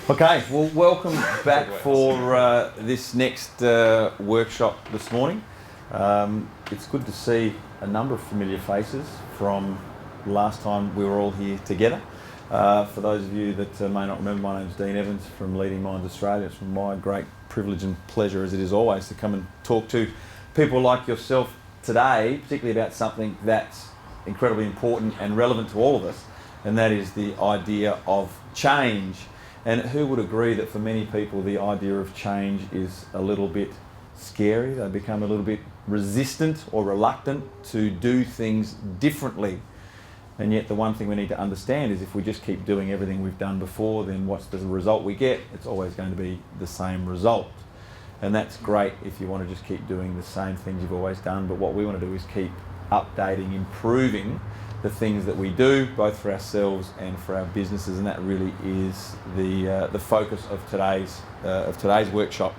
Okay, well, welcome back for this next workshop this morning. It's good to see a number of familiar faces from last time we were all here together. For those of you that may not remember, my name's Dean Evans from Leading Minds Australia. It's my great privilege and pleasure, as it is always, to come and talk to people like yourself today, particularly about something that's incredibly important and relevant to all of us, and that is the idea of change. And who would agree that for many people the idea of change is a little bit scary? They become a little bit resistant or reluctant to do things differently. And yet the one thing we need to understand is if we just keep doing everything we've done before, then what's the result we get? It's always going to be the same result. And that's great if you want to just keep doing the same things you've always done, but what we want to do is keep updating, improving the things that we do, both for ourselves and for our businesses, and that really is the focus of today's workshop.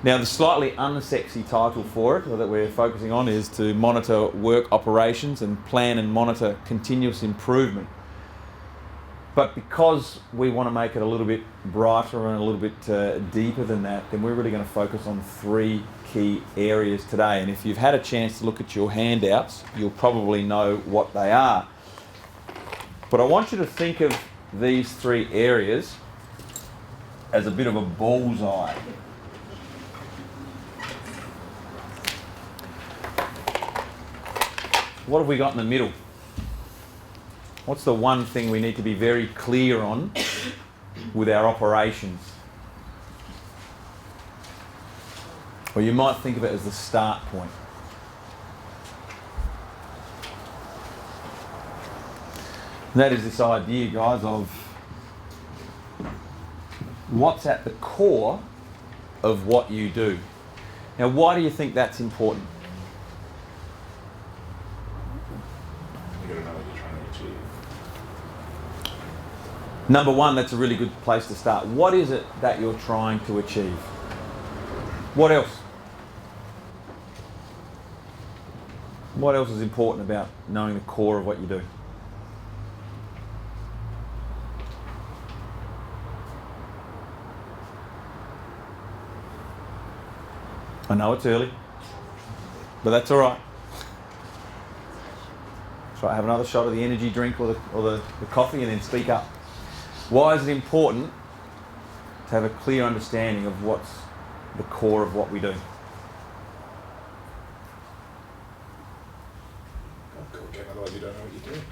Now, the slightly unsexy title for it, or that we're focusing on, is to monitor work operations and plan and monitor continuous improvement. But because we want to make it a little bit brighter and a little bit deeper than that, then we're really going to focus on three key areas today. And if you've had a chance to look at your handouts, you'll probably know what they are. But I want you to think of these three areas as a bit of a bullseye. What have we got in the middle? What's the one thing we need to be very clear on with our operations? Or you might think of it as the start point. And that is this idea, guys, of what's at the core of what you do. Now, why do you think that's important? Number one, that's a really good place to start. What is it that you're trying to achieve? What else? What else is important about knowing the core of what you do? I know it's early, but that's all right. Try have another shot of the energy drink or the coffee and then speak up. Why is it important to have a clear understanding of what's the core of what we do? Otherwise you don't know what you're doing.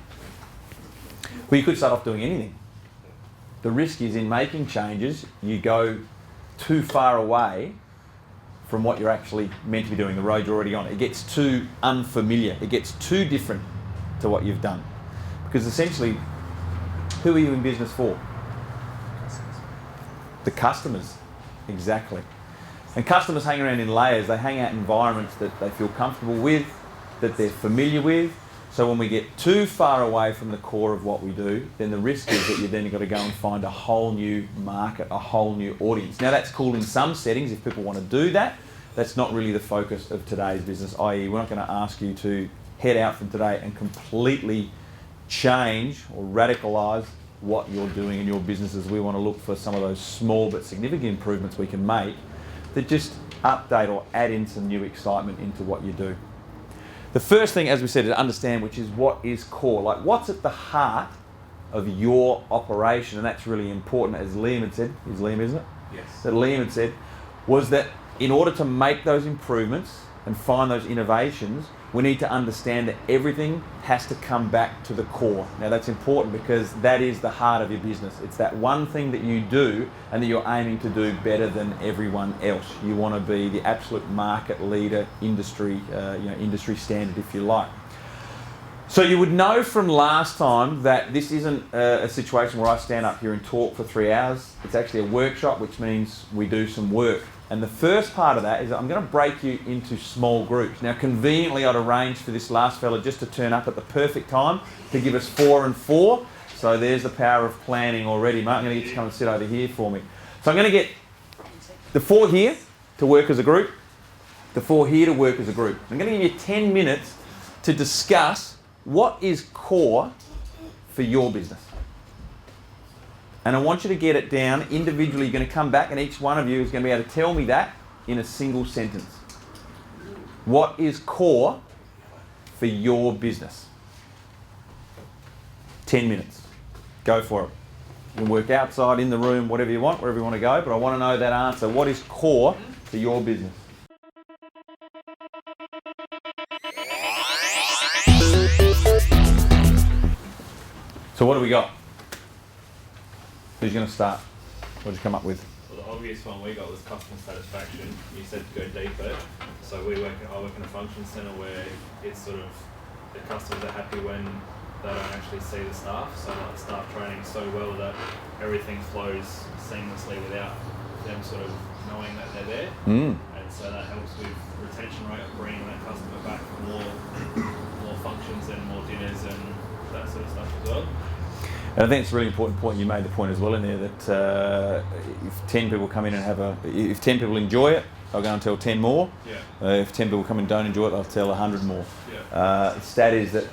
Well, you could start off doing anything. The risk is in making changes, you go too far away from what you're actually meant to be doing, the road you're already on. It gets too unfamiliar. It gets too different to what you've done. Because essentially, who are you in business for? The customers, exactly. And customers hang around in layers. They hang out in environments that they feel comfortable with, that they're familiar with. So when we get too far away from the core of what we do, then the risk is that you've then got to go and find a whole new market, a whole new audience. Now that's cool in some settings if people want to do that. That's not really the focus of today's business, i.e. we're not going to ask you to head out from today and completely change or radicalise what you're doing in your businesses. We want to look for some of those small but significant improvements we can make that just update or add in some new excitement into what you do. The first thing, as we said, is to understand, which is what is core. Like, what's at the heart of your operation? And that's really important, as Liam had said. Is Liam, isn't it? Yes. That Liam had said was that in order to make those improvements and find those innovations, we need to understand that everything has to come back to the core. Now that's important because that is the heart of your business. It's that one thing that you do and that you're aiming to do better than everyone else. You want to be the absolute market leader, industry standard, if you like. So you would know from last time that this isn't a situation where I stand up here and talk for 3 hours. It's actually a workshop, which means we do some work. And the first part of that is that I'm going to break you into small groups. Now, conveniently, I'd arranged for this last fella just to turn up at the perfect time to give us 4 and 4. So there's the power of planning already, mate. I'm going to get you to come and sit over here for me. So I'm going to get the 4 here to work as a group, the 4 here to work as a group. I'm going to give you 10 minutes to discuss what is core for your business. And I want you to get it down individually. You're going to come back and each one of you is going to be able to tell me that in a single sentence. What is core for your business? 10 minutes. Go for it. You can work outside, in the room, whatever you want, wherever you want to go, but I want to know that answer. What is core for your business? So what do we got? Who's going to start? What did you come up with? Well, the obvious one we got was customer satisfaction. You said to go deeper. So I work in a function centre where it's sort of the customers are happy when they don't actually see the staff. So like staff training so well that everything flows seamlessly without them sort of knowing that they're there. And so that helps with retention rate of bringing that customer back for more functions and more dinners and that sort of stuff as well. And I think it's a really important point. You made the point as well in there that if 10 people come in and if 10 people enjoy it, they'll go and tell 10 more. Yeah. If 10 people come and don't enjoy it, they'll tell 100 more. Yeah. The stat is that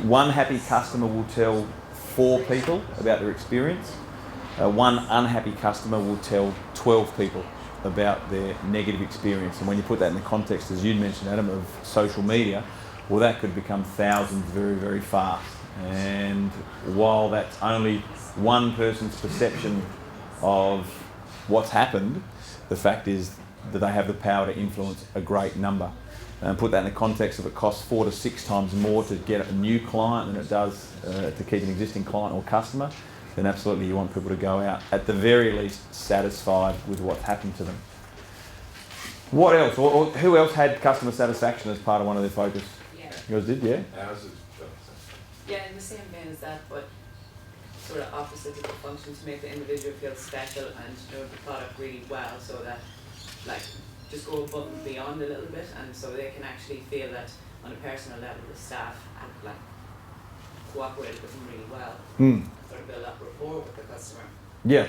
one happy customer will tell 4 people about their experience. One unhappy customer will tell 12 people about their negative experience. And when you put that in the context, as you mentioned, Adam, of social media, well, that could become thousands very, very fast. And while that's only one person's perception of what's happened, the fact is that they have the power to influence a great number. And put that in the context of it costs 4 to 6 times more to get a new client than it does to keep an existing client or customer, then absolutely you want people to go out, at the very least, satisfied with what's happened to them. What else? Or who else had customer satisfaction as part of one of their focus? You guys did, yeah? Ours is Yeah, in the same vein as that, but sort of opposite of the function, to make the individual feel special and know the product really well, so that like just go above and beyond a little bit, and so they can actually feel that on a personal level the staff have like cooperated with them really well. Sort of build up rapport with the customer. Yeah.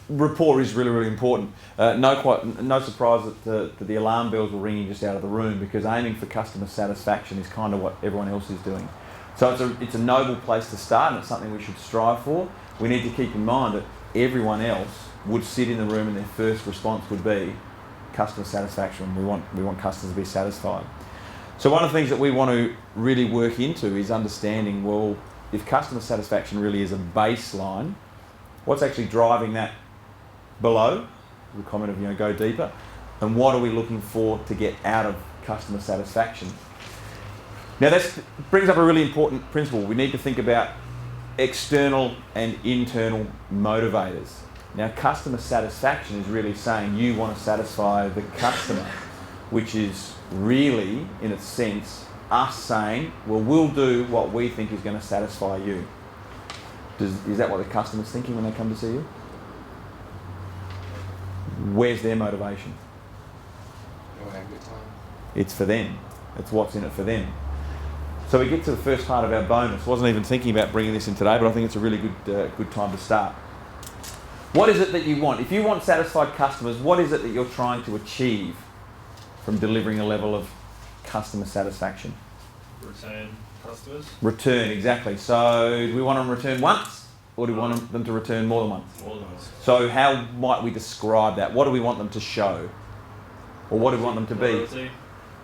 Rapport is really, really important. No surprise that the alarm bells were ringing just out of the room, because aiming for customer satisfaction is kind of what everyone else is doing. So it's a noble place to start, and it's something we should strive for. We need to keep in mind that everyone else would sit in the room and their first response would be customer satisfaction. We want customers to be satisfied. So one of the things that we want to really work into is understanding, well, if customer satisfaction really is a baseline, what's actually driving that below? The comment of, go deeper. And what are we looking for to get out of customer satisfaction? Now that brings up a really important principle. We need to think about external and internal motivators. Now customer satisfaction is really saying you want to satisfy the customer, which is really, in its sense, us saying, well, we'll do what we think is going to satisfy you. Is that what the customer's thinking when they come to see you? Where's their motivation? It's for them. It's what's in it for them. So we get to the first part of our bonus. Wasn't even thinking about bringing this in today, but I think it's a really good time to start. What is it that you want? If you want satisfied customers, what is it that you're trying to achieve from delivering a level of customer satisfaction? Return customers. Return, exactly. So do we want them to return once, or do we want them to return more than once? More than once. So how might we describe that? What do we want them to show? Or what do we want them to be? Loyalty.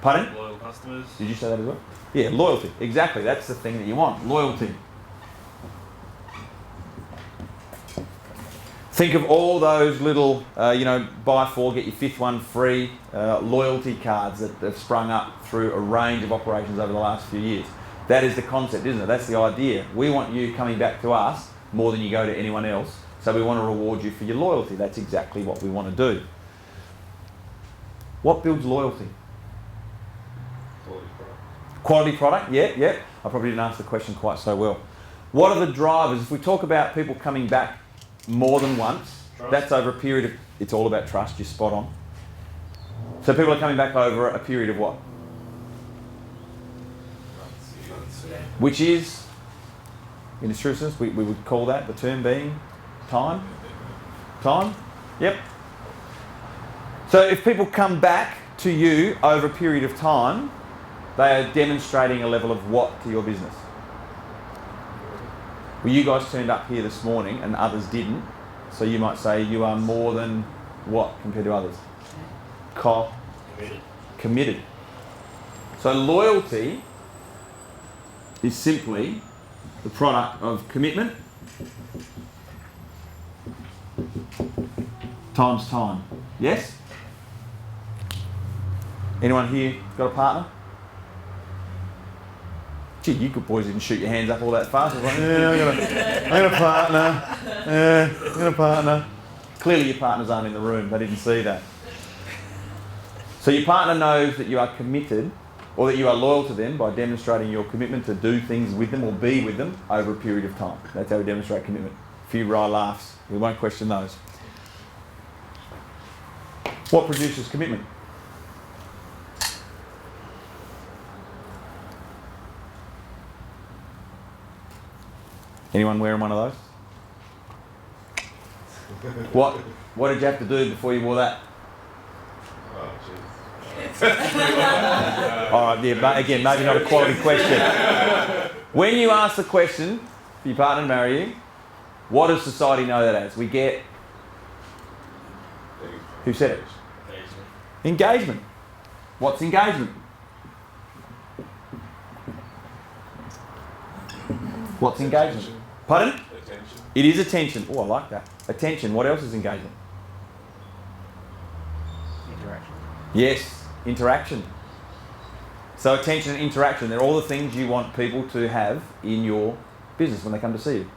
Pardon? Loyal customers. Did you say that as well? Yeah, loyalty. Exactly. That's the thing that you want. Loyalty. Think of all those little, buy 4, get your 5th one free loyalty cards that have sprung up through a range of operations over the last few years. That is the concept, isn't it? That's the idea. We want you coming back to us more than you go to anyone else. So we want to reward you for your loyalty. That's exactly what we want to do. What builds loyalty? Quality product. Quality product, yeah. I probably didn't answer the question quite so well. What are the drivers? If we talk about people coming back more than once, Trust. That's over a period of, it's all about trust, you're spot on. So people are coming back over a period of what? Which is, in its true sense, we would call that, the term being time? Time? Yep. So if people come back to you over a period of time, they are demonstrating a level of what to your business? Well, you guys turned up here this morning and others didn't. So you might say you are more than what compared to others? Committed. So loyalty is simply the product of commitment times time. Yes? Anyone here got a partner? Gee, you good boys didn't shoot your hands up all that fast. I was like, I got a partner. I got a partner. Clearly your partners aren't in the room. They didn't see that. So your partner knows that you are committed or that you are loyal to them by demonstrating your commitment to do things with them or be with them over a period of time. That's how we demonstrate commitment. A few wry laughs. We won't question those. What produces commitment? Anyone wearing one of those? What did you have to do before you wore that? Oh, jeez. All right, yeah, but again, maybe not a quality question. When you ask the question for your partner to marry you, what does society know that as? We get... Who said it? Engagement. What's engagement? What's engagement? Attention. Pardon? Attention. It is attention. Oh, I like that. Attention. What else is engagement? Interaction. Yes, interaction. So attention and interaction, they're all the things you want people to have in your business when they come to see you.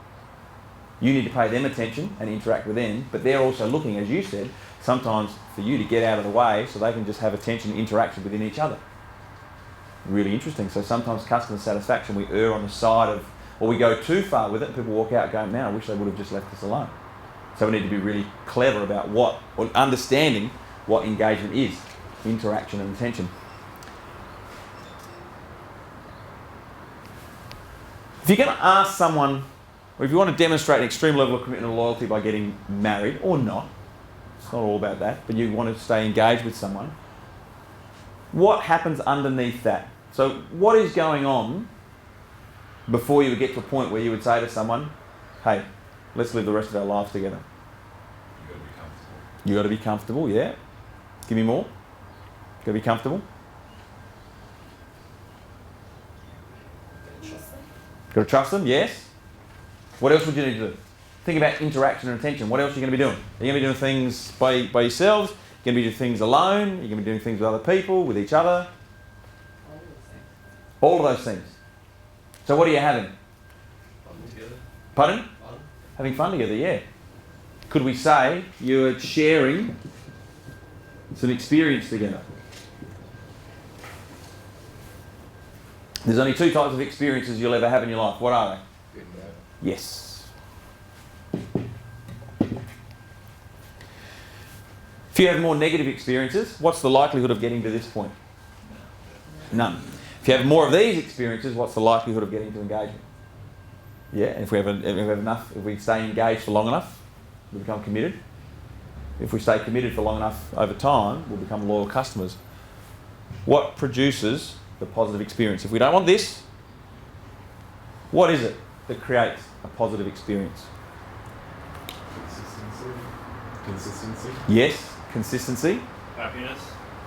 You need to pay them attention and interact with them, but they're also looking, as you said, sometimes for you to get out of the way so they can just have attention and interaction within each other. Really interesting. So sometimes customer satisfaction, we err on the side of, or we go too far with it and people walk out going, man, I wish they would have just left us alone. So we need to be really clever about or understanding what engagement is, interaction and attention. If you're going to ask someone, or if you want to demonstrate an extreme level of commitment and loyalty by getting married, or not, it's not all about that, but you want to stay engaged with someone, what happens underneath that? So what is going on before you would get to a point where you would say to someone, hey, let's live the rest of our lives together? You got to be comfortable, yeah. Give me more. Got to be comfortable. Got to trust them, yes. What else would you need to do? Think about interaction and attention. What else are you going to be doing? Are you going to be doing things by yourselves? You're going to be doing things alone? You're going to be doing things with other people, with each other? All of those things. So what are you having? Fun together. Pardon? Fun. Having fun together, yeah. Could we say you're sharing some experience together? There's only two types of experiences you'll ever have in your life. What are they? Good and bad. Yes. If you have more negative experiences, what's the likelihood of getting to this point? None. If you have more of these experiences, what's the likelihood of getting to engagement? Yeah, if we have enough, if we stay engaged for long enough, we become committed. If we stay committed for long enough over time, we'll become loyal customers. What produces the positive experience? If we don't want this, what is it that creates a positive experience? Consistency. Yes, consistency.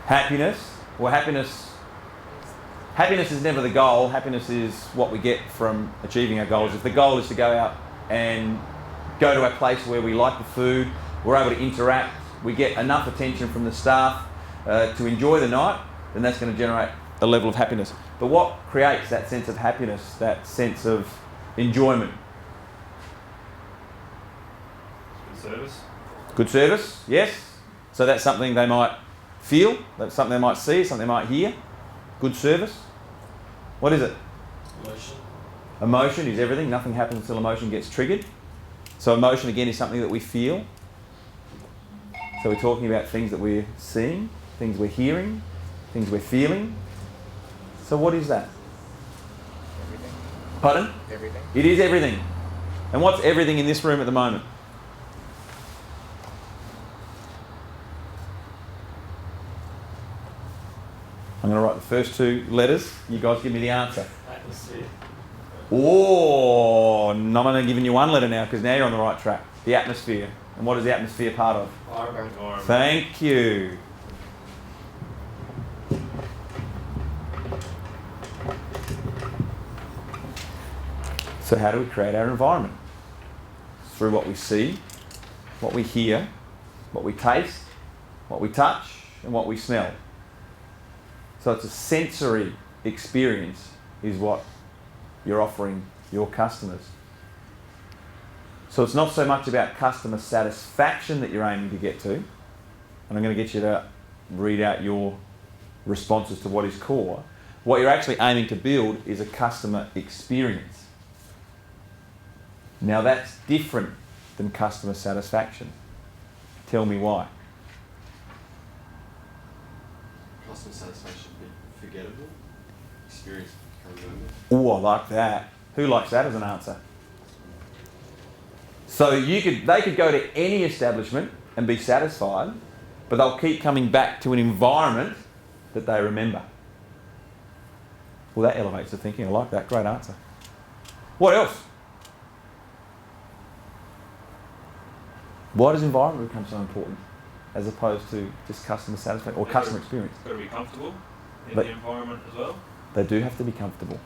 Happiness. Well, happiness is never the goal. Happiness is what we get from achieving our goals. If the goal is to go out and go to a place where we like the food, we're able to interact, we get enough attention from the staff to enjoy the night, then that's going to generate a level of happiness. But what creates that sense of happiness, that sense of enjoyment? Good service. Good service, yes. So that's something they might feel, that's something they might see, something they might hear. Good service. What is it? Emotion. Emotion is everything. Nothing happens until emotion gets triggered. So emotion, again, is something that we feel. So we're talking about things that we're seeing, things we're hearing, things we're feeling. So what is that? Everything. Pardon? Everything. It is everything. And what's everything in this room at the moment? I'm going to write the first two letters. You guys give me the answer. Atmosphere. Oh, I'm only giving you one letter now because now you're on the right track. The atmosphere. And what is the atmosphere part of? Environment. Thank you. So how do we create our environment? Through what we see, what we hear, what we taste, what we touch, and what we smell. So it's a sensory experience is what you're offering your customers. So it's not so much about customer satisfaction that you're aiming to get to, and I'm going to get you to read out your responses to what is core. What you're actually aiming to build is a customer experience. Now that's different than customer satisfaction. Tell me why. Customer satisfaction be forgettable. Experience can't remember. Oh, I like that. Who likes that as an answer? So they could go to any establishment and be satisfied, but they'll keep coming back to an environment that they remember. Well, that elevates the thinking. I like that. Great answer. What else? Why does environment become so important as opposed to just customer satisfaction or customer experience? Got to be comfortable in But- the environment as well. They do have to be comfortable.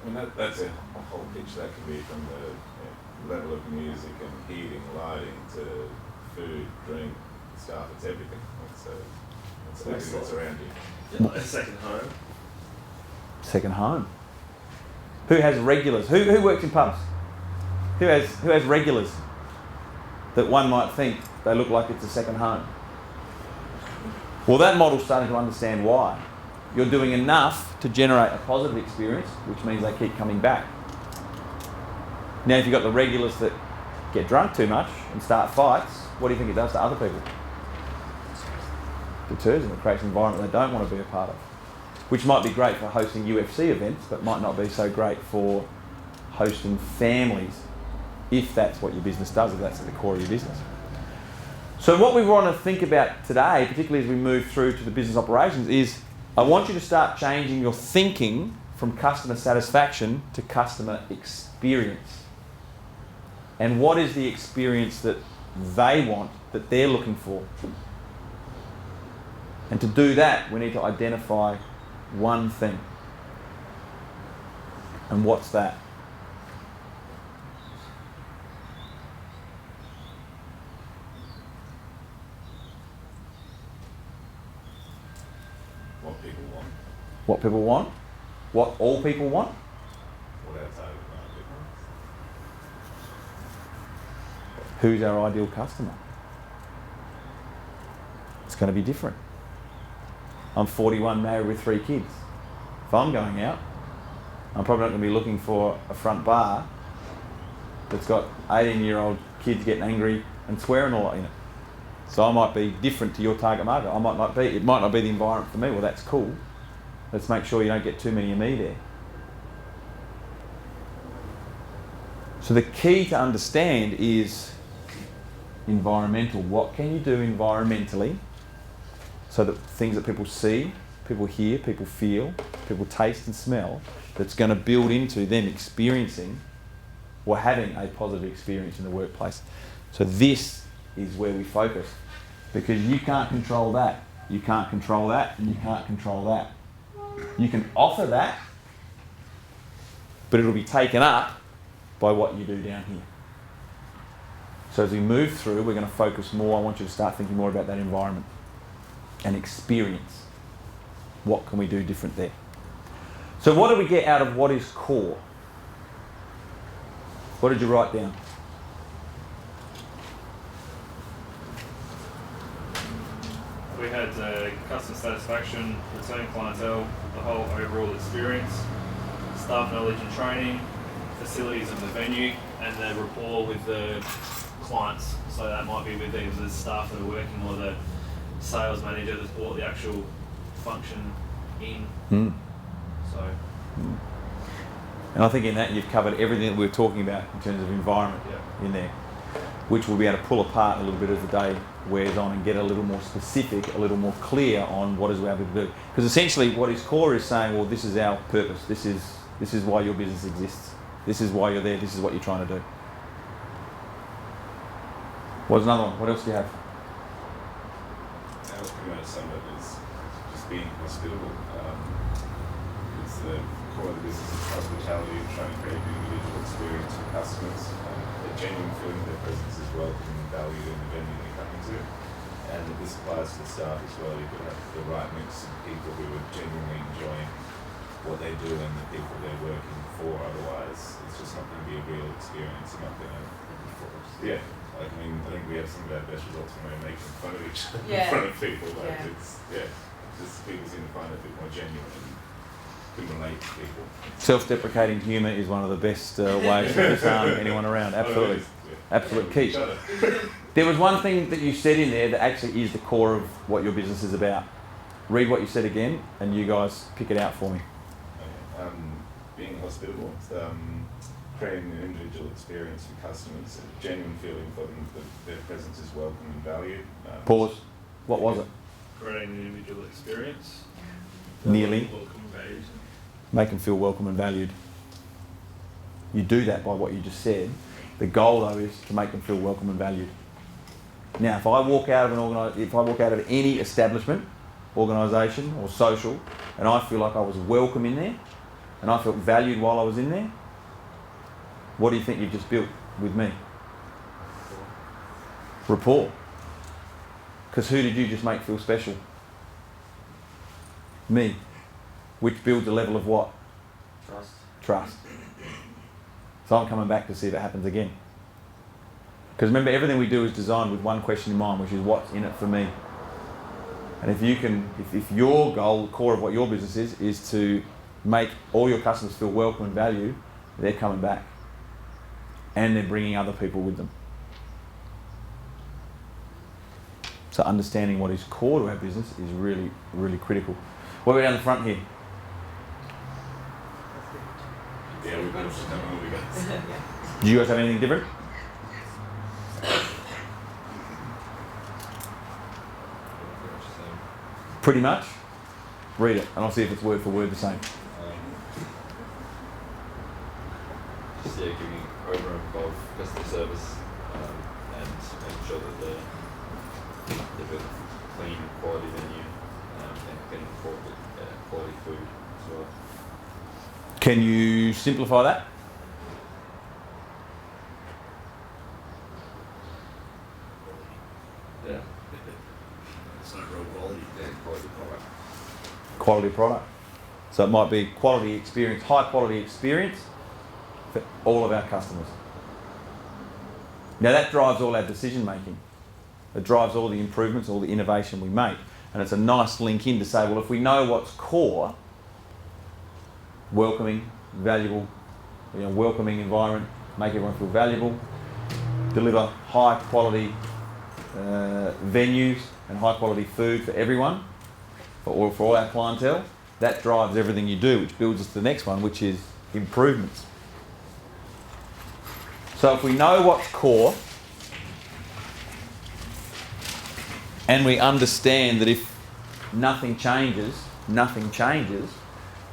I mean, that's a whole picture. That can be from the level of music and heating, lighting to food, drink, stuff. It's everything. It's everything that's around you. A second home. Second home. Who has regulars? Who works in pubs? Who has regulars that one might think they look like it's a second home? Well, that model's starting to understand why. You're doing enough to generate a positive experience, which means they keep coming back. Now, if you've got the regulars that get drunk too much and start fights, what do you think it does to other people? Deters them. It creates an environment they don't want to be a part of, which might be great for hosting UFC events, but might not be so great for hosting families, if that's what your business does, if that's at the core of your business. So what we want to think about today, particularly as we move through to the business operations, is I want you to start changing your thinking from customer satisfaction to customer experience. And what is the experience that they want, that they're looking for? And to do that, we need to identify one thing. And what's that? What people want. What people want? What all people want? What our target market wants. Who's our ideal customer? It's going to be different. I'm 41, married with 3 kids. If I'm going out, I'm probably not going to be looking for a front bar that's got 18-year-old kids getting angry and swearing a lot in it. So I might be different to your target market. It might not be the environment for me. Well, that's cool. Let's make sure you don't get too many of me there. So the key to understand is environmental. What can you do environmentally so that things that people see, people hear, people feel, people taste and smell, that's going to build into them experiencing or having a positive experience in the workplace. So this is where we focus, because you can't control that, you can't control that, and you can't control that. You can offer that, but it'll be taken up by what you do down here. So as we move through, we're going to focus more. I want you to start thinking more about that environment and experience. What can we do different there? So what do we get out of what is core? What did you write down? We had customer satisfaction, return clientele, the whole overall experience, staff knowledge and training, facilities of the venue, and the rapport with the clients. So that might be with either the staff that are working or the sales manager that's brought the actual function in. So, And I think in that you've covered everything that we're talking about in terms of environment in there, which we'll be able to pull apart a little bit as the day wears on and get a little more specific, a little more clear on what is we're able to do. Because essentially what is core is saying, well, this is our purpose. This is why your business exists. This is why you're there. This is what you're trying to do. What's another one? What else do you have? That was pretty much summed up as just being hospitable. It's the core of the business is hospitality and trying to create an individual experience for customers. A genuine feeling that their presence is welcome and valued in the venue they're coming to. And this applies to the staff as well. You've got to have the right mix of people who are genuinely enjoying what they do and the people they're working for. Otherwise, it's just not going to be a real experience. You're not going to, yeah. Like, I mean, I think we have some of our best results when we're making fun of each other in front of people. Like, just people seem to find it a bit more genuine and can relate to people. Self-deprecating humour is one of the best ways to disarm anyone around. Absolutely. Absolute key. There was one thing that you said in there that actually is the core of what your business is about. Read what you said again, and you guys pick it out for me. Okay. Being hospitable, creating an individual experience for customers, a genuine feeling for them that their presence is welcome and valued. Pause. What was it? Creating an individual experience. Nearly. Welcome and valued. Make them feel welcome and valued. You do that by what you just said. The goal, though, is to make them feel welcome and valued. Now, if I walk out of any establishment, organisation or social, and I feel like I was welcome in there, and I felt valued while I was in there, what do you think you've just built with me? Rapport. Because who did you just make feel special? Me. Which builds a level of what? Trust. Trust. So I'm coming back to see if it happens again. Because remember, everything we do is designed with one question in mind, which is what's in it for me. And if your goal, the core of what your business is to make all your customers feel welcome and valued, they're coming back. And they're bringing other people with them. So understanding what is core to our business is really, really critical. What about down the front here? Yeah, we've got what we got. Do you guys have anything different? Pretty much. Read it, and I'll see if it's word for word the same. Just giving over and above customer service and making sure that they're with clean, quality venue and clean, quality food as well. Can you simplify that? Yeah. It's not real quality. Yeah, quality product. Quality product. So it might be quality experience, high quality experience for all of our customers. Now that drives all our decision making. It drives all the improvements, all the innovation we make. And it's a nice link in to say, well, if we know what's core, welcoming, valuable, welcoming environment, make everyone feel valuable, deliver high quality venues and high quality food for everyone, for all our clientele, that drives everything you do, which builds us to the next one, which is improvements. So if we know what's core, and we understand that if nothing changes,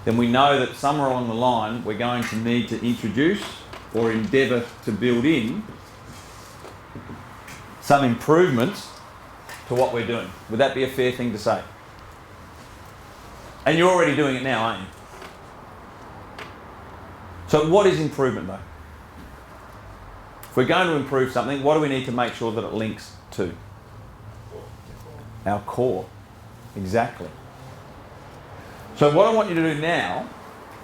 then we know that somewhere along the line we're going to need to introduce or endeavour to build in some improvements to what we're doing. Would that be a fair thing to say? And you're already doing it now, aren't you? So what is improvement though? If we're going to improve something, what do we need to make sure that it links to? Our core. Exactly. So what I want you to do now,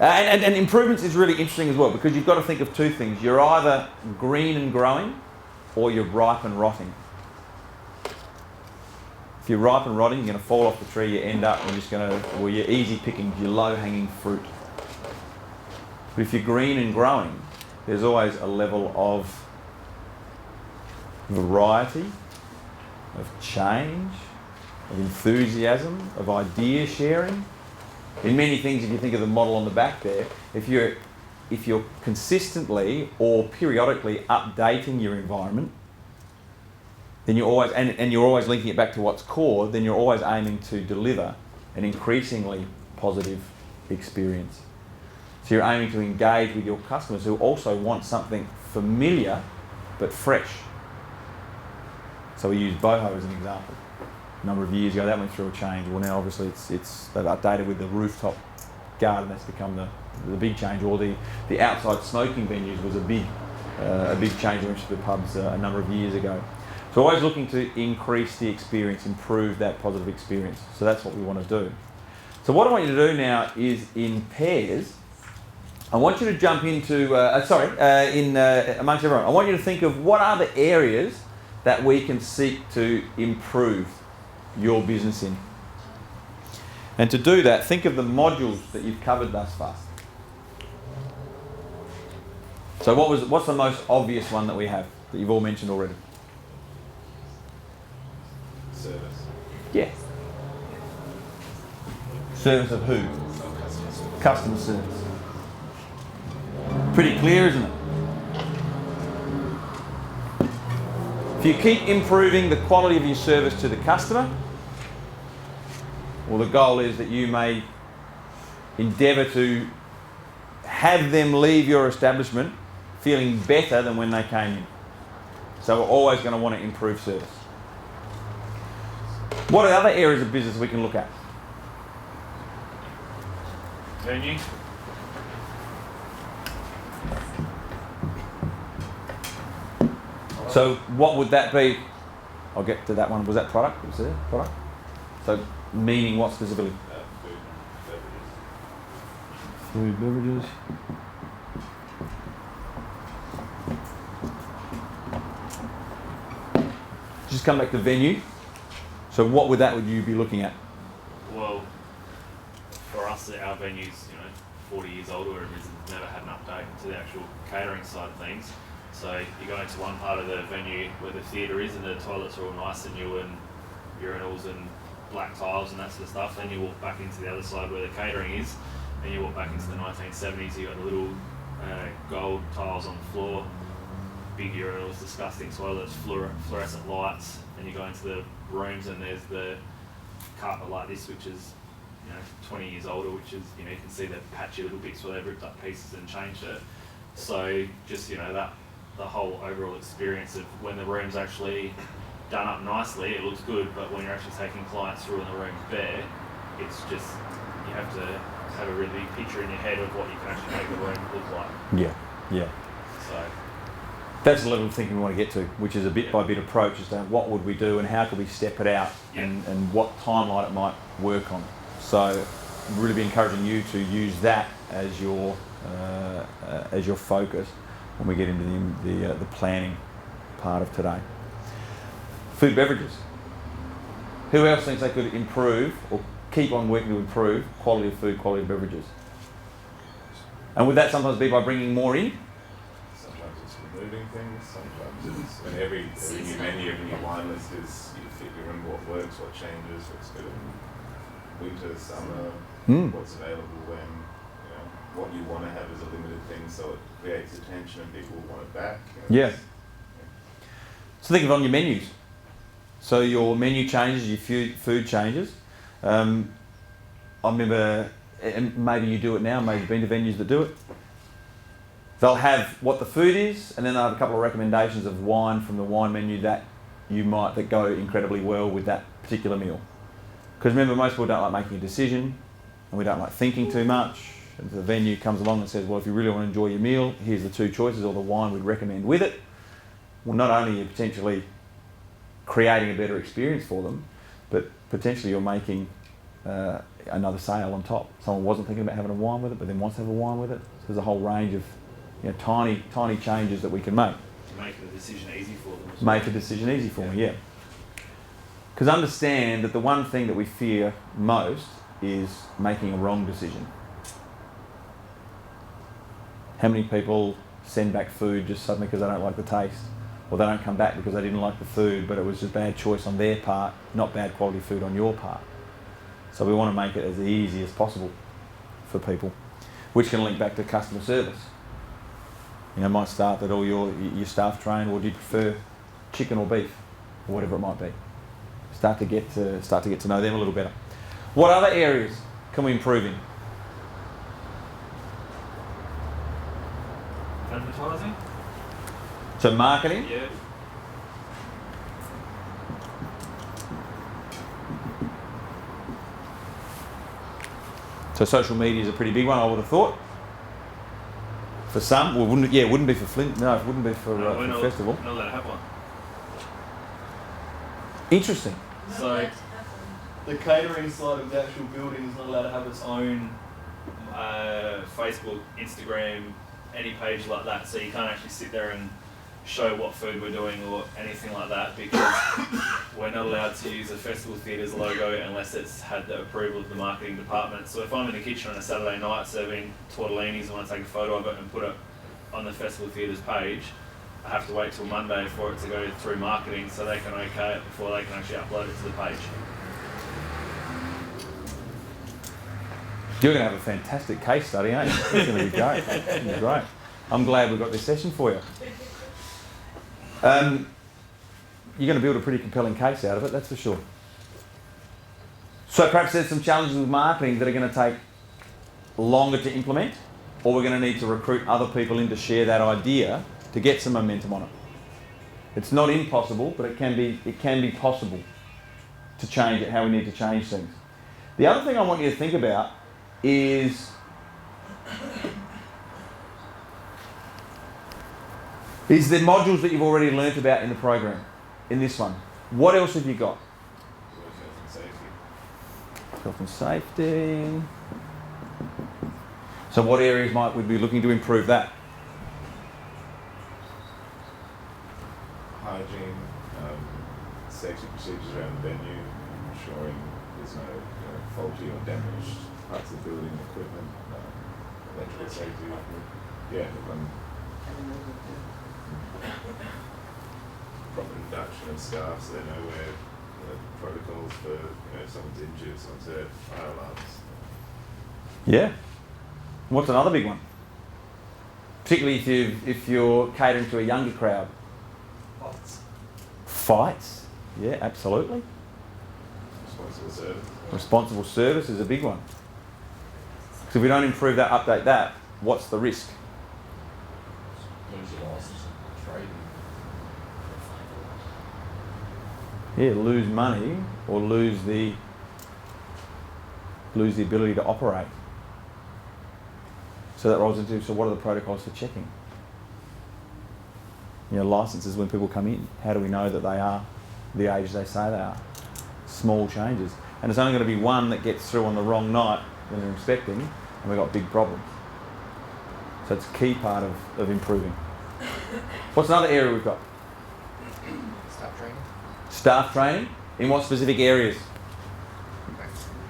and improvements is really interesting as well, because you've got to think of two things. You're either green and growing, or you're ripe and rotting. If you're ripe and rotting, you're going to fall off the tree, you end up, you're easy picking, you're low hanging fruit. But if you're green and growing, there's always a level of variety, of change, of enthusiasm, of idea sharing. In many things, if you think of the model on the back there, if you're consistently or periodically updating your environment, then you're always and you're always linking it back to what's core, then you're always aiming to deliver an increasingly positive experience. So So you're aiming to engage with your customers who also want something familiar but fresh. So we use Boho as an example. A number of years ago that went through a change. Well, now obviously they've updated with the rooftop garden. That's become the big change. Or the outside smoking venues was a big change in the pubs a number of years ago. So always looking to increase the experience, improve that positive experience. So that's what we want to do. So what I want you to do now is in pairs, I want you to jump into, amongst everyone, I want you to think of what are the areas that we can seek to improve your business in. And to do that, think of the modules that you've covered thus far. So what's the most obvious one that we have, that you've all mentioned already? Service. Yeah. Service of who? Customer service. Customer service. Pretty clear, isn't it? If you keep improving the quality of your service to the customer, well, the goal is that you may endeavour to have them leave your establishment feeling better than when they came in. So we're always going to want to improve service. What are other areas of business we can look at? Venue. So what would that be? I'll get to that one. Was that product? Was it product? So meaning what specifically? Food and beverages. Food, beverages. Just come back to venue. So what would you be looking at? Well, for us, our venue's 40 years old, or it's never had an update to the actual catering side of things. So you go into one part of the venue where the theatre is, and the toilets are all nice and new and urinals and black tiles and that sort of stuff. Then you walk back into the other side where the catering is, and you walk back into the 1970s. You got little gold tiles on the floor, big urinals, disgusting toilets, fluorescent lights. And you go into the rooms, and there's the carpet like this, which is 20 years older, which is you can see the patchy little bits where they've ripped up pieces and changed it. So just that the whole overall experience of when the room's actually done up nicely, it looks good, but when you're actually taking clients through and the room's bare, it's just you have to have a really big picture in your head of what you can actually make the room look like. Yeah. So That's the level of thinking we want to get to, which is a bit by bit approach as to what would we do and how could we step it out and what timeline it might work on. So really be encouraging you to use that as your focus when we get into the planning part of today. Food beverages. Who else thinks they could improve or keep on working to improve quality of food, quality of beverages? And would that sometimes be by bringing more in? Sometimes it's removing things, sometimes it's when every new menu, every new wine list is you remember what works, what changes, what's good in winter, summer, what's available when, what you want to have is a limited thing, so it creates attention and people want it back. Yeah. So think of it on your menus. So your menu changes, your food changes. I remember, and maybe you do it now, maybe you've been to venues that do it. They'll have what the food is, and then they'll have a couple of recommendations of wine from the wine menu that go incredibly well with that particular meal. Because remember, most people don't like making a decision, and we don't like thinking too much. And the venue comes along and says, well, if you really want to enjoy your meal, here's the two choices, or the wine we'd recommend with it. Well, not only are you potentially creating a better experience for them, but potentially you're making another sale on top. Someone wasn't thinking about having a wine with it, but then wants to have a wine with it. So there's a whole range of tiny changes that we can make. Make the decision easy for them. Make a decision easy for me, yeah. Because understand that the one thing that we fear most is making a wrong decision. How many people send back food just suddenly because they don't like the taste? Or they don't come back because they didn't like the food, but it was just bad choice on their part, not bad quality food on your part. So we want to make it as easy as possible for people, which can link back to customer service. It might start that all your staff trained, or do you prefer chicken or beef, or whatever it might be. Start to get to know them a little better. What other areas can we improve in? Advertising? So marketing. Yeah. So social media is a pretty big one, I would have thought. For some, well, it wouldn't be for Flint. No, it wouldn't be for, No, for we're the not, festival. not allowed to have one. Interesting. So the catering side of the actual building is not allowed to have its own Facebook, Instagram, any page like that. So you can't actually sit there and show what food we're doing or anything like that, because we're not allowed to use the Festival Theatre's logo unless it's had the approval of the marketing department. So if I'm in the kitchen on a Saturday night serving tortellinis and want to take a photo of it and put it on the Festival Theatre's page, I have to wait till Monday for it to go through marketing so they can okay it before they can actually upload it to the page. You're going to have a fantastic case study, aren't you? It's going to be great. It's going to be great. I'm glad we've got this session for you. You're going to build a pretty compelling case out of it, that's for sure. So perhaps there's some challenges with marketing that are going to take longer to implement, or we're going to need to recruit other people in to share that idea to get some momentum on it. It's not impossible, but it can be possible to change it, how we need to change things. The other thing I want you to think about is the modules that you've already learnt about in the program, in this one. What else have you got? Health and safety. Health and safety. So what areas might we be looking to improve that? Hygiene, safety procedures around the venue, ensuring there's no faulty or damaged parts of the building, equipment, electrical safety. Yeah, proper induction of staff so they know where protocols for if someone's injured, someone's hurt, fire alarms. Yeah. What's another big one? Particularly if you're catering to a younger crowd. Fights. Yeah, absolutely. Responsible service. Responsible service is a big one. So if we don't improve that, update that, what's the risk? Lose your license and trade. Yeah, lose money or lose the ability to operate. So that rolls into, so what are the protocols for checking? Licenses when people come in, how do we know that they are the age they say they are? Small changes. And it's only going to be one that gets through on the wrong night when they're inspecting, and we've got big problems. So it's a key part of improving. What's another area we've got? Staff training. Staff training. In what specific areas?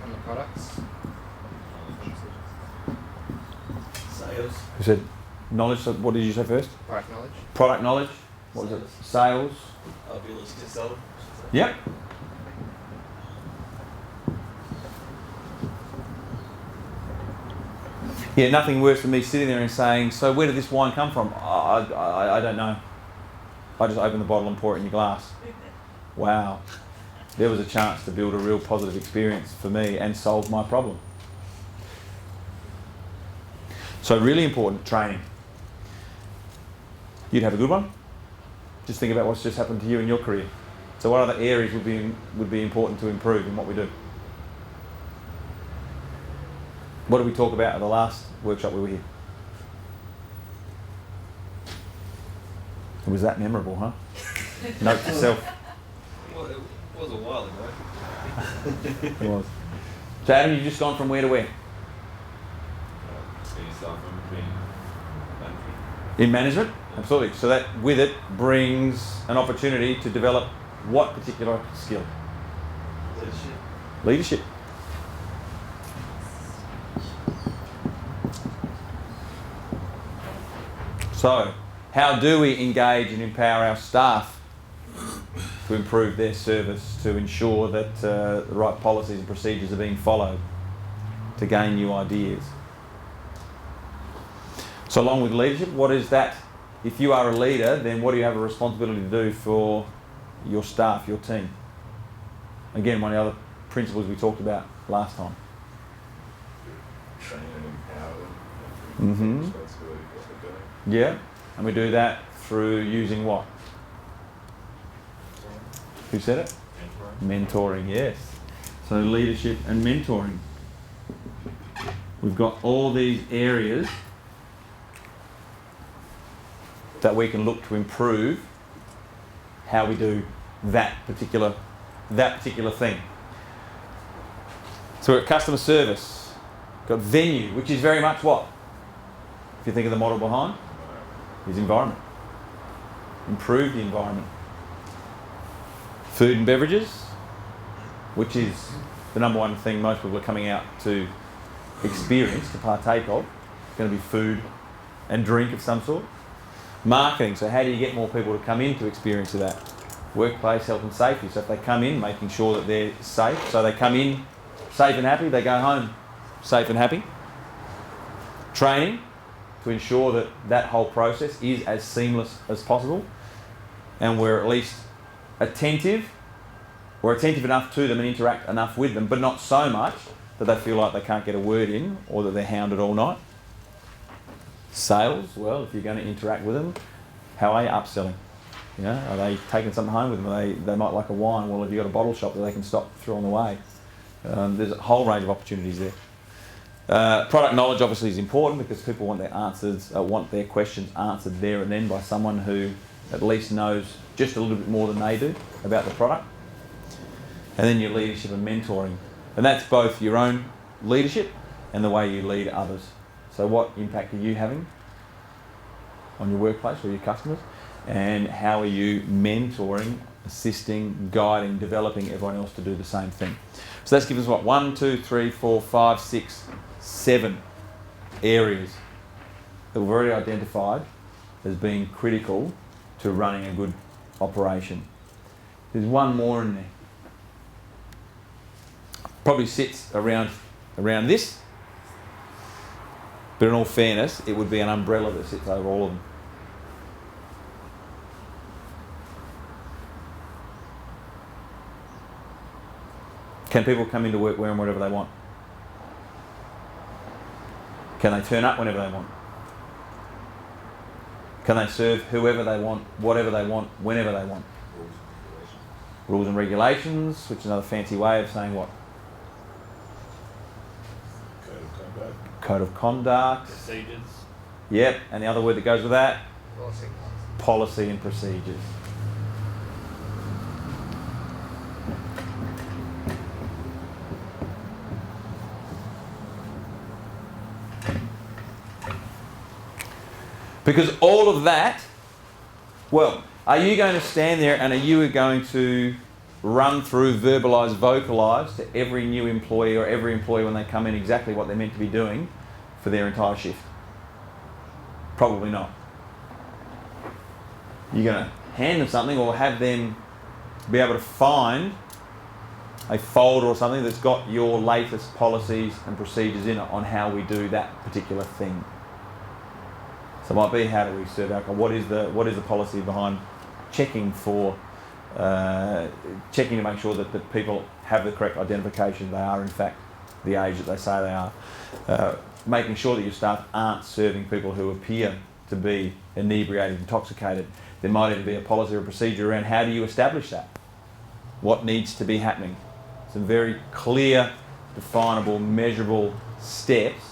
On the products. Sales. You said knowledge, so what did you say first? Product knowledge. Product knowledge. What was it? Sales. Ability to sell. Yep. Yeah, nothing worse than me sitting there and saying, so where did this wine come from? I don't know. I just open the bottle and pour it in your glass. Wow. There was a chance to build a real positive experience for me and solve my problem. So really important, training. You'd have a good one? Just think about what's just happened to you in your career. So what other areas would be important to improve in what we do? What did we talk about at the last workshop we were here? It was that memorable, huh? Note to self. Well, it was a while ago. It was. So Adam, you've just gone from where to where? Senior staff member being management. In management? Absolutely. So that with it brings an opportunity to develop what particular skill? Leadership. Leadership. So, how do we engage and empower our staff to improve their service, to ensure that the right policies and procedures are being followed, to gain new ideas? So along with leadership, what is that? If you are a leader, then what do you have a responsibility to do for your staff, your team? Again, one of the other principles we talked about last time. Train and empower them. Mm-hmm. Responsibility for what they're doing. Yeah. And we do that through using what? Who said it? Mentoring, yes. So leadership and mentoring. We've got all these areas that we can look to improve how we do that particular thing. So we're at customer service. Got venue, which is very much what? If you think of the model behind, is environment. Improve the environment. Food and beverages, which is the number one thing most people are coming out to experience, to partake of. It's going to be food and drink of some sort. Marketing, so how do you get more people to come in to experience of that? Workplace health and safety, so if they come in, making sure that they're safe, so they come in safe and happy, they go home safe and happy. Training, to ensure that that whole process is as seamless as possible, and we're at least attentive, or attentive enough to them and interact enough with them, but not so much that they feel like they can't get a word in or that they're hounded all night. Sales, well, if you're going to interact with them, how are you upselling? You know, are they taking something home with them? They might like a wine. Well, have you got a bottle shop that they can stop through on the way? There's a whole range of opportunities there. Product knowledge obviously is important because people want their answers, want their questions answered there and then by someone who at least knows just a little bit more than they do about the product. And then your leadership and mentoring. And that's both your own leadership and the way you lead others. So what impact are you having on your workplace or your customers? And how are you mentoring, assisting, guiding, developing everyone else to do the same thing? So that's given us what? 1, 2, 3, 4, 5, 6, 7 areas that we've already identified as being critical to running a good operation. There's one more in there. Probably sits around this, but in all fairness, it would be an umbrella that sits over all of them. Can people come into work wearing whatever they want? Can they turn up whenever they want? Can they serve whoever they want, whatever they want, whenever they want? Rules and regulations, which is another fancy way of saying what? Code of conduct. Procedures. Yep, and the other word that goes with that? Policy. Policy and procedures. Because all of that, well, are you going to stand there and are you going to run through, verbalise, vocalise to every new employee or every employee when they come in exactly what they're meant to be doing for their entire shift? Probably not. You're going to hand them something or have them be able to find a folder or something that's got your latest policies and procedures in it on how we do that particular thing. So it might be, how do we serve alcohol? What is the policy behind checking for checking to make sure that the people have the correct identification, they are in fact the age that they say they are. Making sure that your staff aren't serving people who appear to be inebriated, intoxicated. There might even be a policy or procedure around how do you establish that? What needs to be happening? Some very clear, definable, measurable steps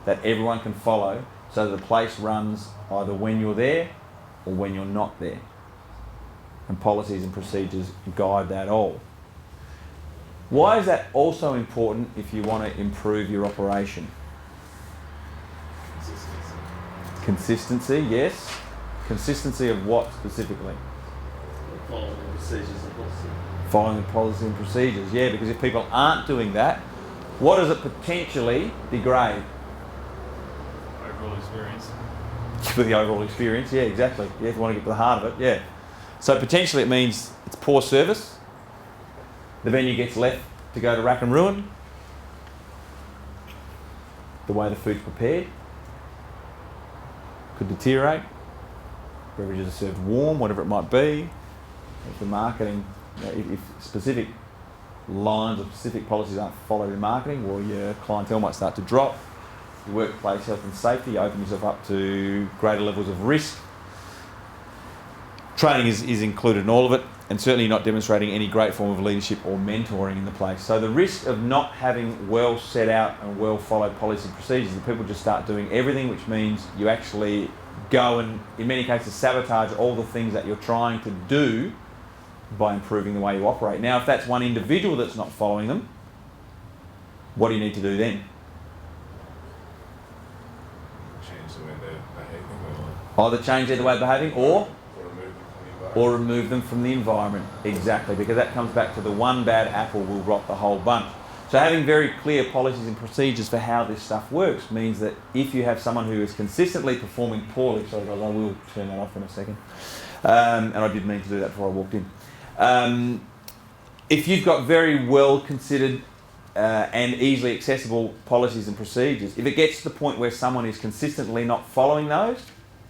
that everyone can follow so that the place runs either when you're there or when you're not there. And policies and procedures guide that all. Why is that also important if you want to improve your operation? Consistency, yes. Consistency of what specifically? Following the procedures and policy. Following the policy and procedures, yeah, because if people aren't doing that, what does it potentially degrade? Overall experience. For the overall experience, yeah, exactly. Yeah, if you want to get to the heart of it, yeah. So potentially it means it's poor service. The venue gets left to go to rack and ruin. The way the food's prepared could deteriorate. Beverages are served warm, whatever it might be. If the marketing, if specific lines or specific policies aren't followed in marketing, well, your clientele might start to drop. Your workplace health and safety, you open yourself up to greater levels of risk. training is included in all of it, and certainly not demonstrating any great form of leadership or mentoring in the place. So the risk of not having well set out and well followed policy procedures, that people just start doing everything, which means you actually go and, in many cases, sabotage all the things that you're trying to do by improving the way you operate. Now, if that's one individual that's not following them, what do you need to do then? Change the way they're behaving or Either change their way of behaving or remove them from the environment. remove them from the environment. Exactly, because that comes back to the one bad apple will rot the whole bunch. So having very clear policies and procedures for how this stuff works means that if you have someone who is consistently performing poorly, sorry guys, I will turn that off in a second, and I did mean to do that before I walked in. If you've got very well considered and easily accessible policies and procedures, if it gets to the point where someone is consistently not following those,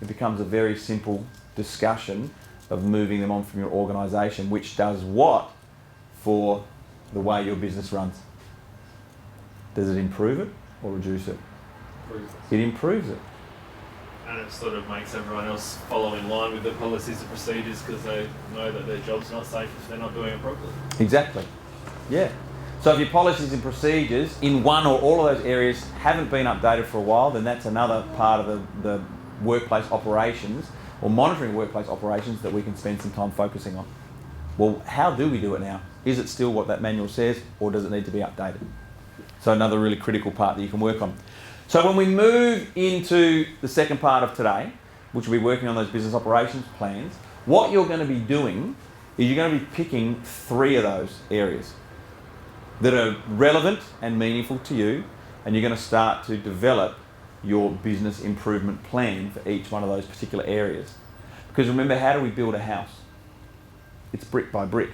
it becomes a very simple discussion of moving them on from your organisation, which does what for the way your business runs? Does it improve it or reduce it? It improves it. And it sort of makes everyone else follow in line with the policies and procedures because they know that their job's not safe if they're not doing it properly. Exactly. Yeah. So if your policies and procedures in one or all of those areas haven't been updated for a while, then that's another part of the workplace operations or monitoring workplace operations that we can spend some time focusing on. Well, how do we do it now? Is it still what that manual says, or does it need to be updated? So another really critical part that you can work on. So when we move into the second part of today, which will be working on those business operations plans, what you're going to be doing is you're going to be picking 3 of those areas that are relevant and meaningful to you, and you're going to start to develop your business improvement plan for each one of those particular areas. Because remember, how do we build a house? It's brick by brick.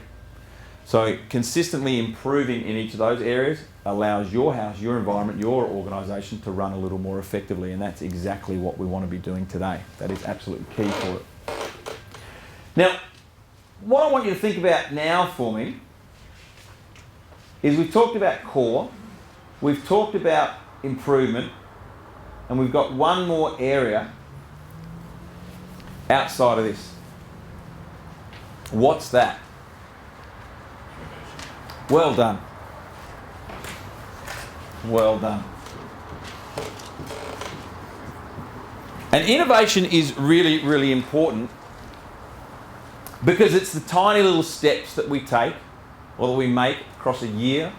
So consistently improving in each of those areas allows your house, your environment, your organisation to run a little more effectively, and that's exactly what we want to be doing today. That is absolutely key for it. Now, what I want you to think about now for me is we've talked about core, we've talked about improvement, and we've got one more area outside of this. What's that? Well done. Well done. And innovation is really, really important because it's the tiny little steps that we take or that we make across a year,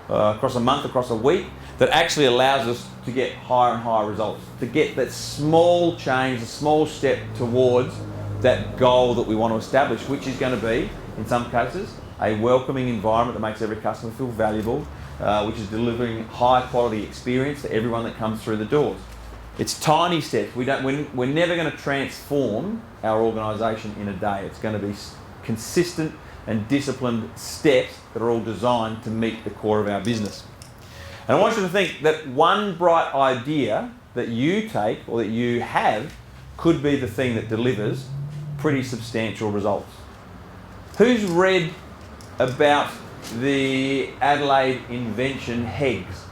across a month, across a week, that actually allows us to get higher and higher results, to get that small change, a small step towards that goal that we want to establish, which is going to be, in some cases, a welcoming environment that makes every customer feel valuable, which is delivering high quality experience to everyone that comes through the doors. It's tiny steps. We're never going to transform our organisation in a day. It's going to be consistent and disciplined steps that are all designed to meet the core of our business. And I want you to think that one bright idea that you take or that you have could be the thing that delivers pretty substantial results. Who's read about the Adelaide invention HEGS?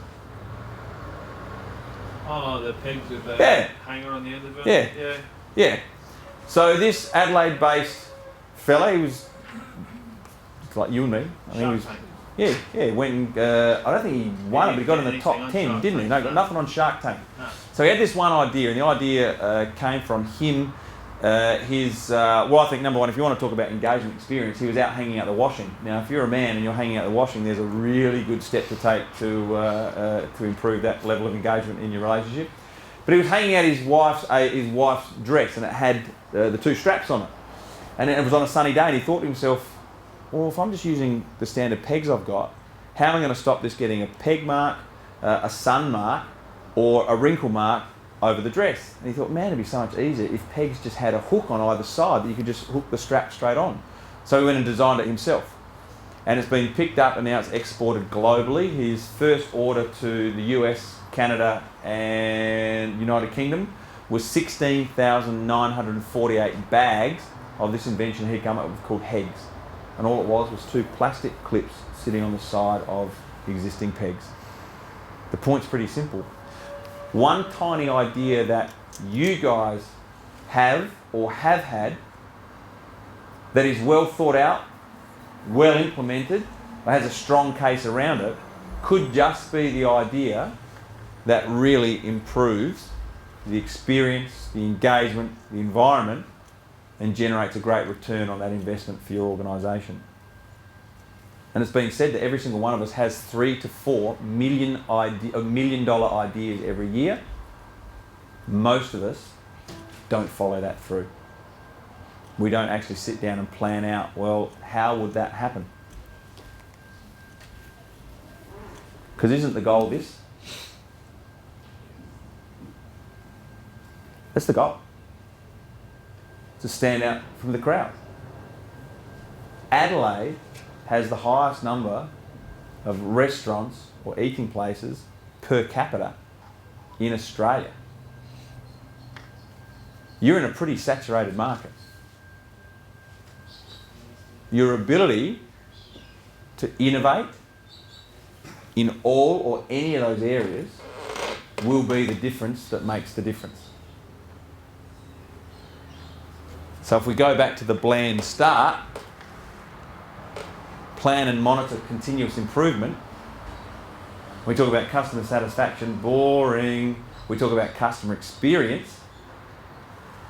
Oh, the pegs with the hanger on the end of it? Yeah. Yeah. So this Adelaide-based fella, he was like you and me. I think he was. Yeah, went and, I don't think he won it, but he got in the top 10, didn't he? No, got nothing on Shark Tank. No. So he had this one idea, and the idea came from him, well, I think number one, if you want to talk about engagement experience, he was out hanging out the washing. Now, if you're a man and you're hanging out the washing, there's a really good step to take to improve that level of engagement in your relationship. But he was hanging out his wife's dress, and it had the 2 straps on it. And it was on a sunny day, and he thought to himself, well, if I'm just using the standard pegs I've got, how am I going to stop this getting a peg mark, a sun mark, or a wrinkle mark over the dress? And he thought, man, it'd be so much easier if pegs just had a hook on either side that you could just hook the strap straight on. So he went and designed it himself. And it's been picked up and now it's exported globally. His first order to the US, Canada and United Kingdom was 16,948 bags of this invention he'd come up with called HEGS. And all it was 2 plastic clips sitting on the side of existing pegs. The point's pretty simple. One tiny idea that you guys have or have had that is well thought out, well implemented, or has a strong case around it, could just be the idea that really improves the experience, the engagement, the environment, and generates a great return on that investment for your organisation. And it's been said that every single one of us has 3 to 4 million $1 million ideas every year. Most of us don't follow that through. We don't actually sit down and plan out, well, how would that happen? Because isn't the goal this? That's the goal. To stand out from the crowd. Adelaide has the highest number of restaurants or eating places per capita in Australia. You're in a pretty saturated market. Your ability to innovate in all or any of those areas will be the difference that makes the difference. So if we go back to the bland start, plan and monitor continuous improvement. We talk about customer satisfaction, boring. We talk about customer experience,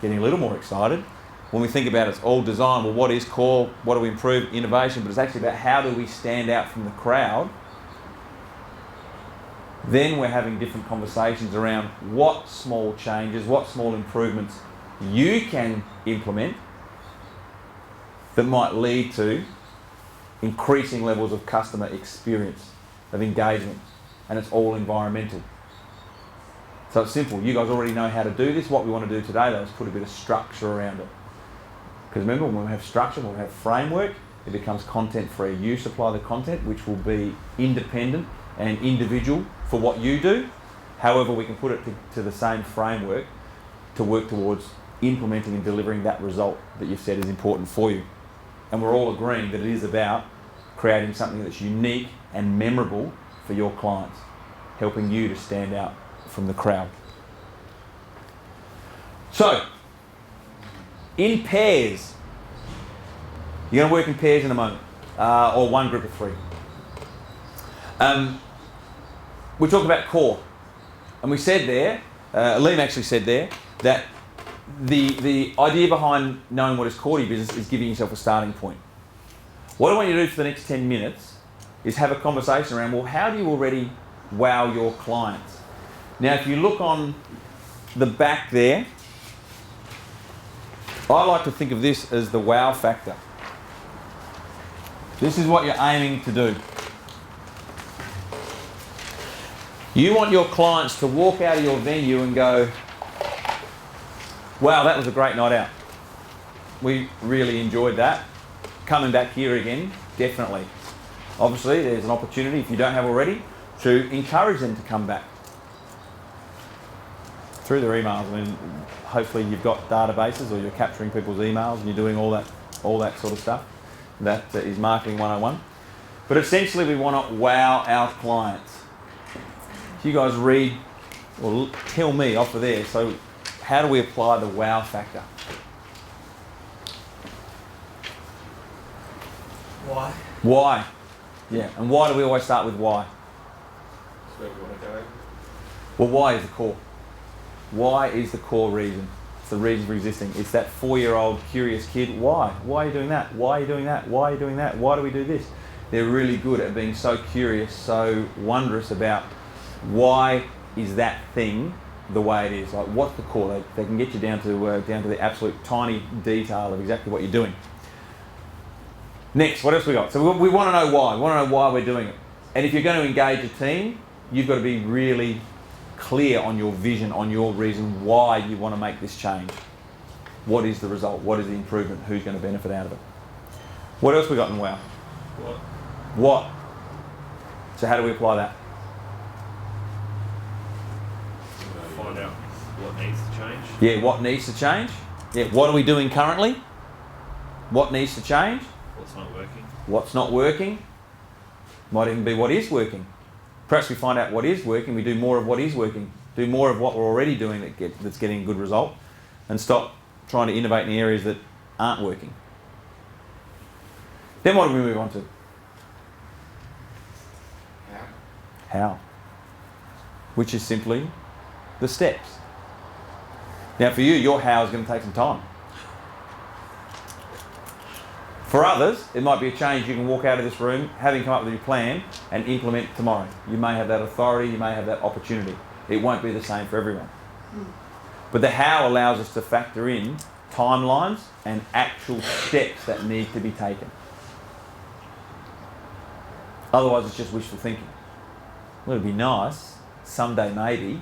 getting a little more excited. When we think about it's all design, well, what is core? What do we improve? Innovation, but it's actually about how do we stand out from the crowd. Then we're having different conversations around what small changes, what small improvements you can implement that might lead to increasing levels of customer experience, of engagement, and it's all environmental. So it's simple. You guys already know how to do this. What we want to do today, though, is put a bit of structure around it. Because remember, when we have structure, when we have framework, it becomes content free. You supply the content, which will be independent and individual for what you do. However, we can put it to the same framework to work towards implementing and delivering that result that you've said is important for you. And we're all agreeing that it is about creating something that's unique and memorable for your clients, helping you to stand out from the crowd. So, in pairs, you're going to work in pairs in a moment, or one group of 3. We talked about core, and we said there, Liam actually said there, that the idea behind knowing what is core to your business is giving yourself a starting point. What I want you to do for the next 10 minutes is have a conversation around, well, how do you already wow your clients? Now, if you look on the back there, I like to think of this as the wow factor. This is what you're aiming to do. You want your clients to walk out of your venue and go, wow, that was a great night out. We really enjoyed that. Coming back here again, definitely. Obviously, there's an opportunity, if you don't have already, to encourage them to come back. Through their emails. I mean, hopefully you've got databases or you're capturing people's emails and you're doing all that sort of stuff. That is marketing 101. But essentially we want to wow our clients. If you guys read or tell me off of there, so how do we apply the wow factor? Why? Why? Yeah, and why do we always start with why? That's where we want to go. Well, why is the core? Why is the core reason? It's the reason for existing. It's that 4-year-old curious kid. Why? Why are you doing that? Why are you doing that? Why are you doing that? Why do we do this? They're really good at being so curious, so wondrous about why is that thing the way it is. Like, what's the core? They can get you down to the absolute tiny detail of exactly what you're doing. Next, what else we got? So we want to know why. We want to know why we're doing it. And if you're going to engage a team, you've got to be really clear on your vision, on your reason why you want to make this change. What is the result? What is the improvement? Who's going to benefit out of it? What else we got in WOW? What? So how do we apply that? Find out what needs to change. Yeah, what needs to change? Yeah, what are we doing currently? What needs to change? What's not working. What's not working? Might even be what is working. Perhaps we find out what is working, we do more of what is working, do more of what we're already doing that's getting a good result, and stop trying to innovate in the areas that aren't working. Then what do we move on to? How? How? Which is simply the steps. Now for you, your how is going to take some time. For others, it might be a change you can walk out of this room having come up with your plan and implement tomorrow. You may have that authority, you may have that opportunity. It won't be the same for everyone. But the how allows us to factor in timelines and actual steps that need to be taken. Otherwise, it's just wishful thinking. Well, it'd be nice, someday maybe.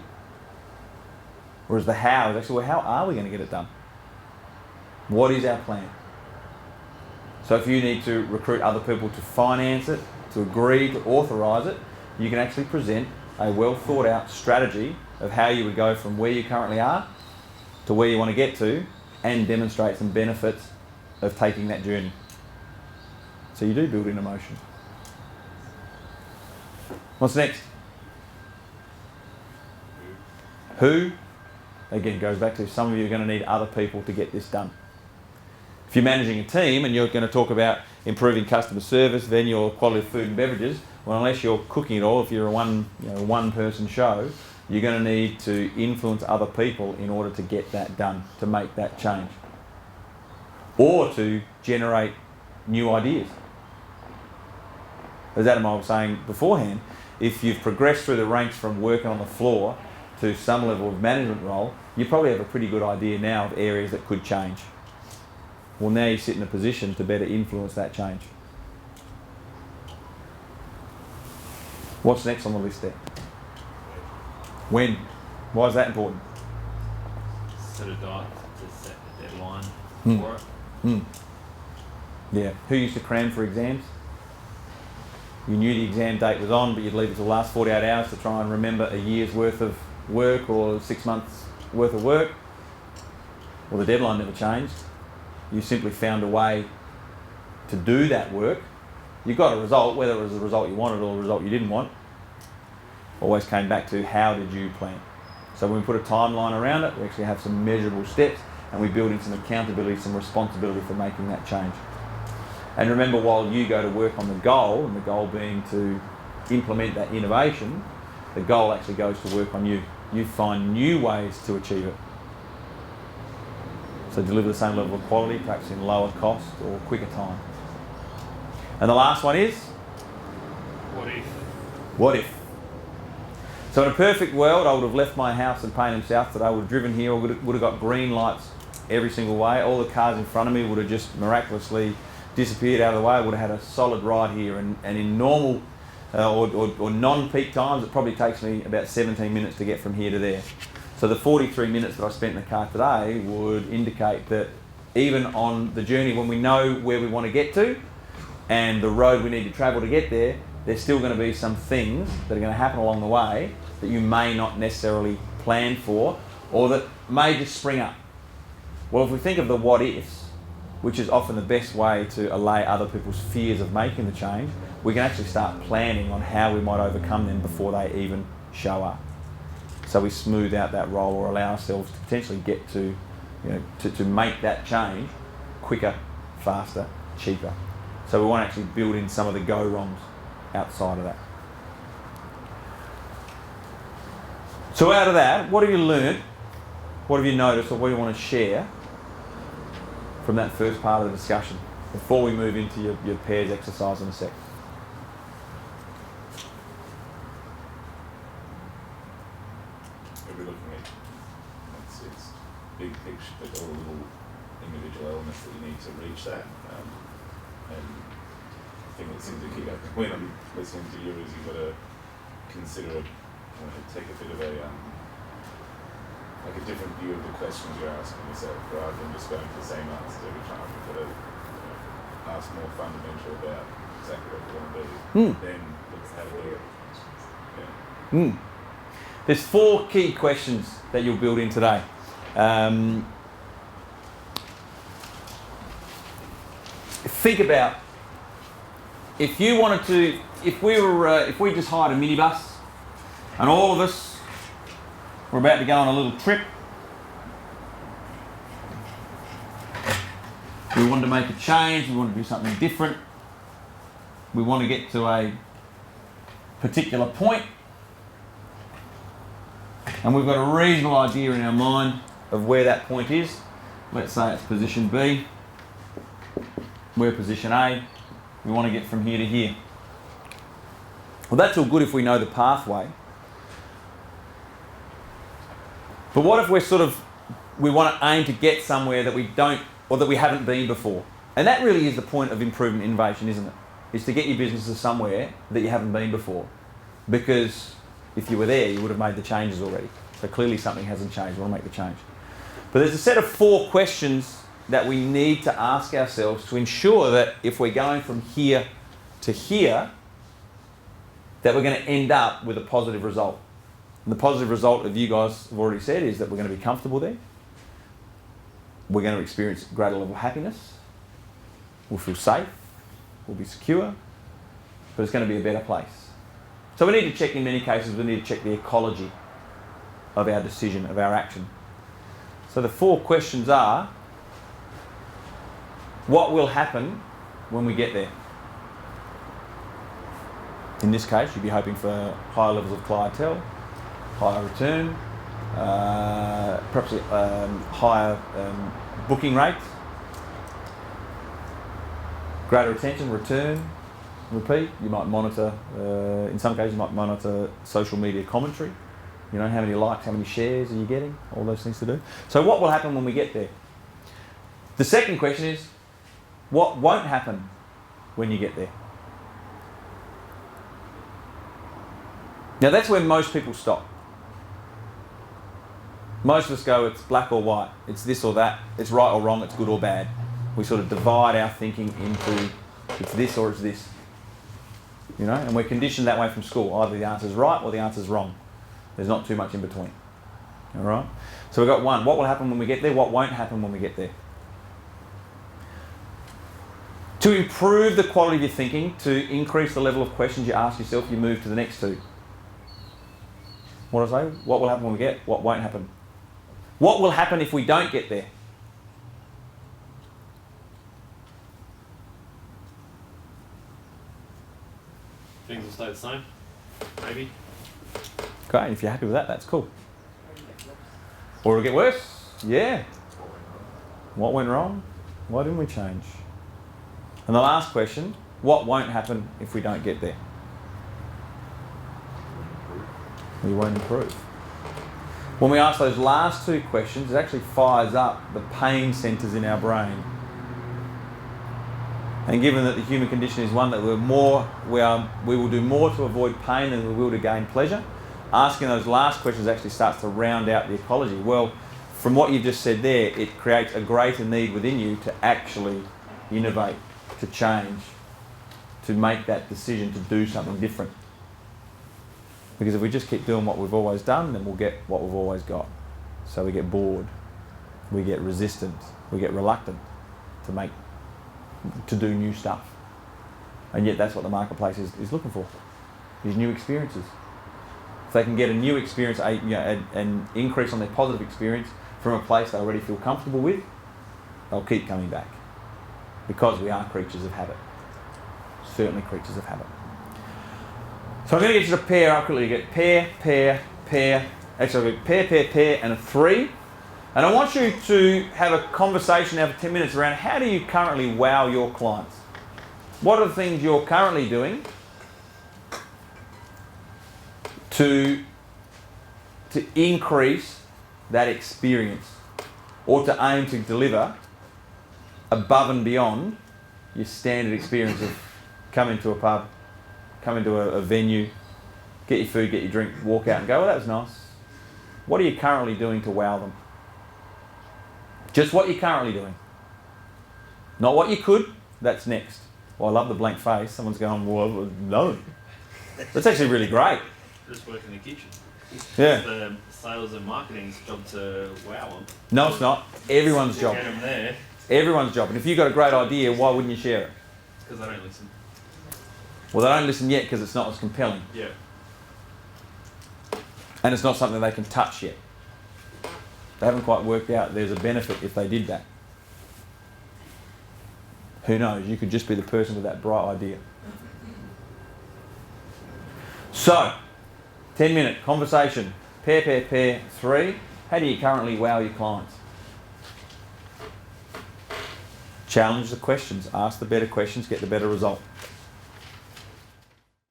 Whereas the how is actually, well, how are we going to get it done? What is our plan? So if you need to recruit other people to finance it, to agree, to authorise it, you can actually present a well thought out strategy of how you would go from where you currently are to where you want to get to, and demonstrate some benefits of taking that journey. So you do build in emotion. What's next? Who? Again, goes back to some of you are going to need other people to get this done. If you're managing a team and you're going to talk about improving customer service, venue or quality of food and beverages, well, unless you're cooking it all, if you're a one-person show, you're going to need to influence other people in order to get that done, to make that change, or to generate new ideas. As Adam and I was saying beforehand, if you've progressed through the ranks from working on the floor to some level of management role, you probably have a pretty good idea now of areas that could change. Well, now you sit in a position to better influence that change. What's next on the list there? When? Why is that important? Set a date to set the deadline Hmm. for it. Yeah. Who used to cram for exams? You knew the exam date was on, but you'd leave it till the last 48 hours to try and remember a year's worth of work or 6 months worth of work. Well, the deadline never changed. You simply found a way to do that work. You got a result, whether it was the result you wanted or the result you didn't want. Always came back to how did you plan. So when we put a timeline around it, we actually have some measurable steps and we build in some accountability, some responsibility for making that change. And remember, while you go to work on the goal, and the goal being to implement that innovation, the goal actually goes to work on you. You find new ways to achieve it. So deliver the same level of quality, perhaps in lower cost or quicker time. And the last one is? What if? What if? So in a perfect world, I would have left my house in Payneham South today, I would have driven here, I would have got green lights every single way. All the cars in front of me would have just miraculously disappeared out of the way. I would have had a solid ride here. And in normal or non-peak times, it probably takes me about 17 minutes to get from here to there. So the 43 minutes that I spent in the car today would indicate that even on the journey when we know where we want to get to and the road we need to travel to get there, there's still going to be some things that are going to happen along the way that you may not necessarily plan for or that may just spring up. Well, if we think of the what ifs, which is often the best way to allay other people's fears of making the change, we can actually start planning on how we might overcome them before they even show up. So we smooth out that role or allow ourselves to potentially get to, to make that change quicker, faster, cheaper. So we want to actually build in some of the go-wrongs outside of that. So out of that, what have you learned? What have you noticed, or what do you want to share from that first part of the discussion before we move into your pairs exercise in a sec? We're looking at it's big picture, but all the little individual elements that you need to reach that. And the thing that seems to keep happening when I'm listening to you is you've got to consider take a bit of a like a different view of the questions you're asking yourself, rather than just going for the same answers every time. You've got to ask more fundamental about exactly what you want to do. Then look at how to do it. Yeah. There's 4 key questions that you'll build in today. Think about if you wanted to, if we just hired a minibus and all of us were about to go on a little trip. We wanted to make a change, we wanted to do something different. we want to get to a particular point, and we've got a reasonable idea in our mind of where that point is. Let's say it's position B, we're position A, we want to get from here to here. Well, that's all good if we know the pathway. But what if we want to aim to get somewhere that we don't, or that we haven't been before? And that really is the point of improvement innovation, isn't it? Is to get your businesses somewhere that you haven't been before. Because if you were there, you would have made the changes already. So clearly something hasn't changed, we want to make the change. But there's a set of 4 questions that we need to ask ourselves to ensure that if we're going from here to here, that we're going to end up with a positive result. And the positive result, as you guys have already said, is that we're going to be comfortable there. We're going to experience a greater level of happiness. We'll feel safe. We'll be secure. But it's going to be a better place. So we need to check, in many cases, we need to check the ecology of our decision, of our action. So the 4 questions are, what will happen when we get there? In this case, you'd be hoping for higher levels of clientele, higher return, perhaps higher booking rates, greater attention, return, repeat. You might monitor, in some cases you might monitor social media commentary. You know, how many likes, how many shares are you getting? All those things to do. So what will happen when we get there? The second question is, what won't happen when you get there? Now that's where most people stop. Most of us go, it's black or white, it's this or that, it's right or wrong, it's good or bad. We sort of divide our thinking into it's this or it's this. You know, and we're conditioned that way from school. Either the answer's right or the answer's wrong. There's not too much in between. All right? So we've got 1. What will happen when we get there? What won't happen when we get there? To improve the quality of your thinking, to increase the level of questions you ask yourself, you move to the next 2. What did I say? What will happen when we get? What won't happen? What will happen if we don't get there? Things will stay the same, maybe. Great, if you're happy with that, that's cool. Or it'll get worse? Yeah. What went wrong? Why didn't we change? And the last question, what won't happen if we don't get there? We won't improve. When we ask those last 2 questions, it actually fires up the pain centres in our brain. And given that the human condition is one that we will do more to avoid pain than we will to gain pleasure, asking those last questions actually starts to round out the ecology. Well, from what you've just said there, it creates a greater need within you to actually innovate, to change, to make that decision to do something different. Because if we just keep doing what we've always done, then we'll get what we've always got. So we get bored, we get resistant, we get reluctant to do new stuff. And yet that's what the marketplace is looking for, these new experiences. If they can get a new experience, an increase on their positive experience from a place they already feel comfortable with, they'll keep coming back. Because we are creatures of habit. Certainly creatures of habit. So I'm going to get you to pair up quickly. You get pair, actually pair, and a 3. And I want you to have a conversation now for 10 minutes around how do you currently wow your clients? What are the things you're currently doing to increase that experience, or to aim to deliver above and beyond your standard experience of come into a pub, come into a venue, get your food, get your drink, walk out and go, well, that was nice. What are you currently doing to wow them? Just what you're currently doing. Not what you could, that's next. Well, I love the blank face. Someone's going, well, no. That's actually really great. Just work in the kitchen. Yeah. It's the sales and marketing's job to wow them. No, it's not. Everyone's job. Get them there. Everyone's job. And if you've got a great idea, why wouldn't you share it? Because they don't listen. Well, they don't listen yet because it's not as compelling. Yeah. And it's not something they can touch yet. They haven't quite worked out there's a benefit if they did that. Who knows? You could just be the person with that bright idea. So, 10-minute conversation. Pair 3. How do you currently wow your clients? Challenge the questions. Ask the better questions, get the better result.